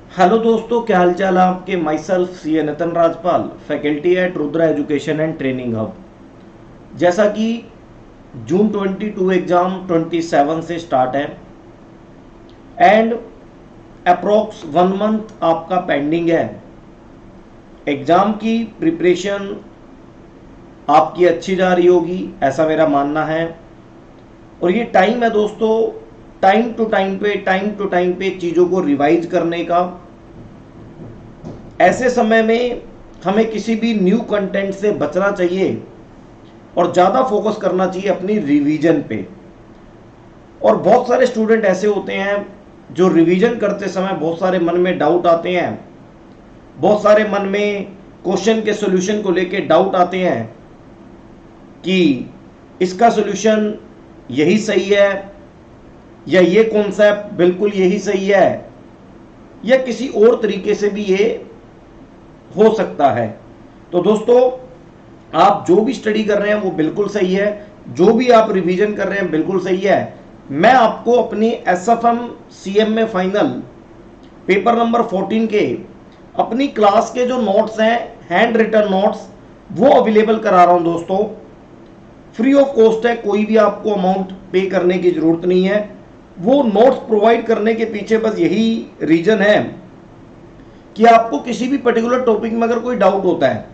Hello दोस्तों, क्या हाल चाल है आपके। Myself C A Nitin Rajpal, faculty at Rudra education and training hub. जैसा कि जून 22 एग्ज़ाम 27 से स्टार्ट है एंड अप्रोक्स 1 मंथ आपका पेंडिंग है। एग्ज़ाम की प्रिपरेशन आपकी अच्छी जा रही होगी, ऐसा मेरा मानना है। और ये टाइम है दोस्तों, टाइम टू टाइम पे चीज़ों को रिवाइज करने का। ऐसे समय में हमें किसी भी न्यू कंटेंट से बचना चाहिए और ज़्यादा फोकस करना चाहिए अपनी रिवीजन पे। और बहुत सारे स्टूडेंट ऐसे होते हैं जो रिवीजन करते समय बहुत सारे मन में डाउट आते हैं, बहुत सारे मन में क्वेश्चन के सॉल्यूशन को लेके डाउट आते हैं कि इसका सॉल्यूशन यही सही है या ये कॉन्सेप्ट बिल्कुल यही सही है या किसी और तरीके से भी ये हो सकता है। तो दोस्तों, आप जो भी स्टडी कर रहे हैं वो बिल्कुल सही है, जो भी आप रिवीजन कर रहे हैं बिल्कुल सही है। मैं आपको अपनी SFM CMA final paper number 14 के अपनी क्लास के जो नोट्स हैं, हैंड रिटन नोट्स, वो अवेलेबल करा रहा हूं दोस्तों। फ्री ऑफ कॉस्ट है, कोई भी आपको अमाउंट पे करने की जरूरत नहीं है। वो नोट्स प्रोवाइड करने के पीछे बस यही रीजन है कि आपको किसी भी पर्टिकुलर टॉपिक में अगर कोई डाउट होता है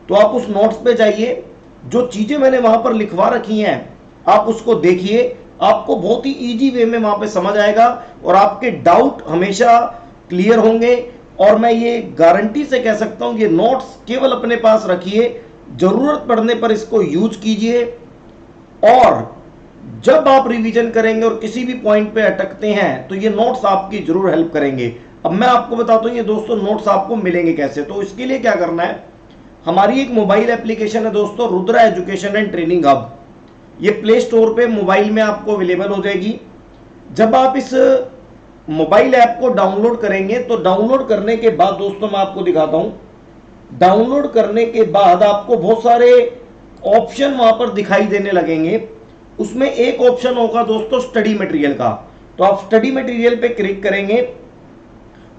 तो आप उस नोट्स पे जाइए, जो चीजें मैंने वहां पर लिखवा रखी हैं आप उसको देखिए, आपको बहुत ही इजी वे में वहां पे समझ आएगा और आपके डाउट हमेशा क्लियर होंगे। और मैं ये गारंटी से कह सकता हूं, ये नोट्स केवल अपने पास रखिए, जरूरत पड़ने पर इसको यूज कीजिए। और जब आप रिवीजन करेंगे और किसी भी पॉइंट पे अटकते हैं तो ये नोट्स आपकी जरूर हेल्प करेंगे। अब मैं आपको बताता हूं ये दोस्तों नोट्स आपको मिलेंगे कैसे। तो इसके लिए क्या करना है, हमारी एक मोबाइल एप्लीकेशन है दोस्तों, Rudra education and training hub. ये प्ले स्टोर पे मोबाइल में आपको अवेलेबल हो जाएगी। जब आप इस मोबाइल ऐप को डाउनलोड करेंगे तो डाउनलोड करने के बाद दोस्तों मैं आपको दिखाता हूं, डाउनलोड करने के बाद आपको बहुत सारे ऑप्शन वहां पर दिखाई देने लगेंगे। उसमें एक ऑप्शन होगा दोस्तों स्टडी मटेरियल का। तो आप स्टडी मटेरियल पे क्लिक करेंगे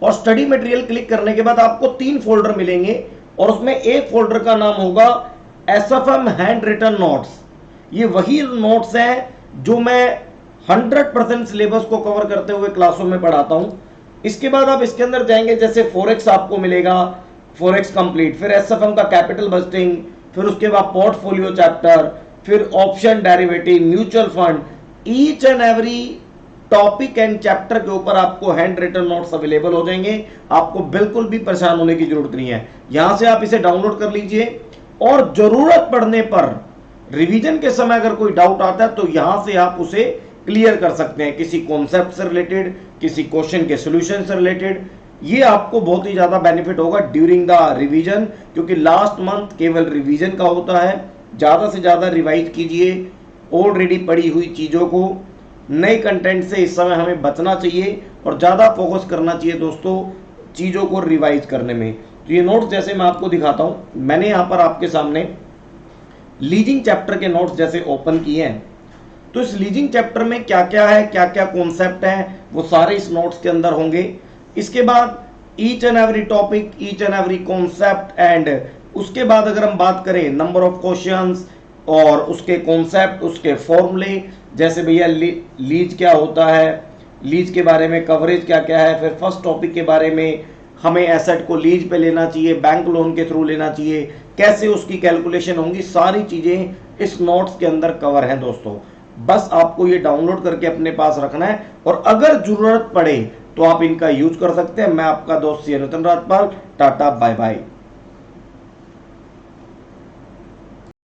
और स्टडी मटेरियल क्लिक करने के बाद आपको 3 फोल्डर मिलेंगे और उसमें एक फोल्डर का नाम होगा एसएफएम हैंड रिटन नोट्स। ये वही नोट्स हैं जो मैं 100% सिलेबस को कवर करते हुए क्लासों में पढ़ाता हूं। इसके बाद आप इसके अंदर जाएंगे, जैसे फॉरेक्स आपको मिलेगा, फॉरेक्स कंप्लीट, फिर एसएफएम का कैपिटल बजटिंग, फिर उसके बाद पोर्टफोलियो चैप्टर, फिर option derivative, mutual fund. Each and every topic and chapter के ऊपर आपको हैंड रिटन नोट्स अवेलेबल हो जाएंगे। आपको बिल्कुल भी परेशान होने की जरूरत नहीं है। यहां से आप इसे डाउनलोड कर लीजिए और जरूरत पड़ने पर रिवीजन के समय अगर कोई डाउट आता है तो यहां से आप उसे क्लियर कर सकते हैं, किसी कॉन्सेप्ट से रिलेटेड, किसी क्वेश्चन के सोल्यूशन से रिलेटेड। ये आपको बहुत ही ज्यादा बेनिफिट होगा ड्यूरिंग द रिवीजन, क्योंकि लास्ट मंथ केवल रिवीजन का होता है। ज्यादा से ज्यादा रिवाइज कीजिए ऑलरेडी पढ़ी हुई चीजों को। नए कंटेंट से इस समय हमें बचना चाहिए और ज़्यादा फोकस करना चाहिए दोस्तों चीज़ों को रिवाइज करने में। तो ये नोट्स जैसे मैं आपको दिखाता हूँ, मैंने यहाँ पर आपके सामने लीजिंग चैप्टर के नोट्स जैसे ओपन किए हैं। तो इस लीजिंग चैप्टर में क्या क्या है, क्या क्या कॉन्सेप्ट है, वो सारे इस नोट्स के अंदर होंगे। इसके बाद each and every topic, each and every concept, and उसके बाद अगर हम बात करें नंबर ऑफ क्वेश्चंस और उसके कॉन्सेप्ट, उसके फॉर्मूले, जैसे भैया लीज क्या होता है, लीज के बारे में कवरेज क्या क्या है, फिर फर्स्ट टॉपिक के बारे में हमें एसेट को लीज पे लेना चाहिए, बैंक लोन के थ्रू लेना चाहिए, कैसे उसकी कैलकुलेशन होंगी, सारी चीजें इस नोट्स के अंदर कवर हैं दोस्तों। बस आपको ये डाउनलोड करके अपने पास रखना है और अगर जरूरत पड़े तो आप इनका यूज कर सकते हैं। मैं आपका दोस्त C Nitin Rajpal, tata bye bye.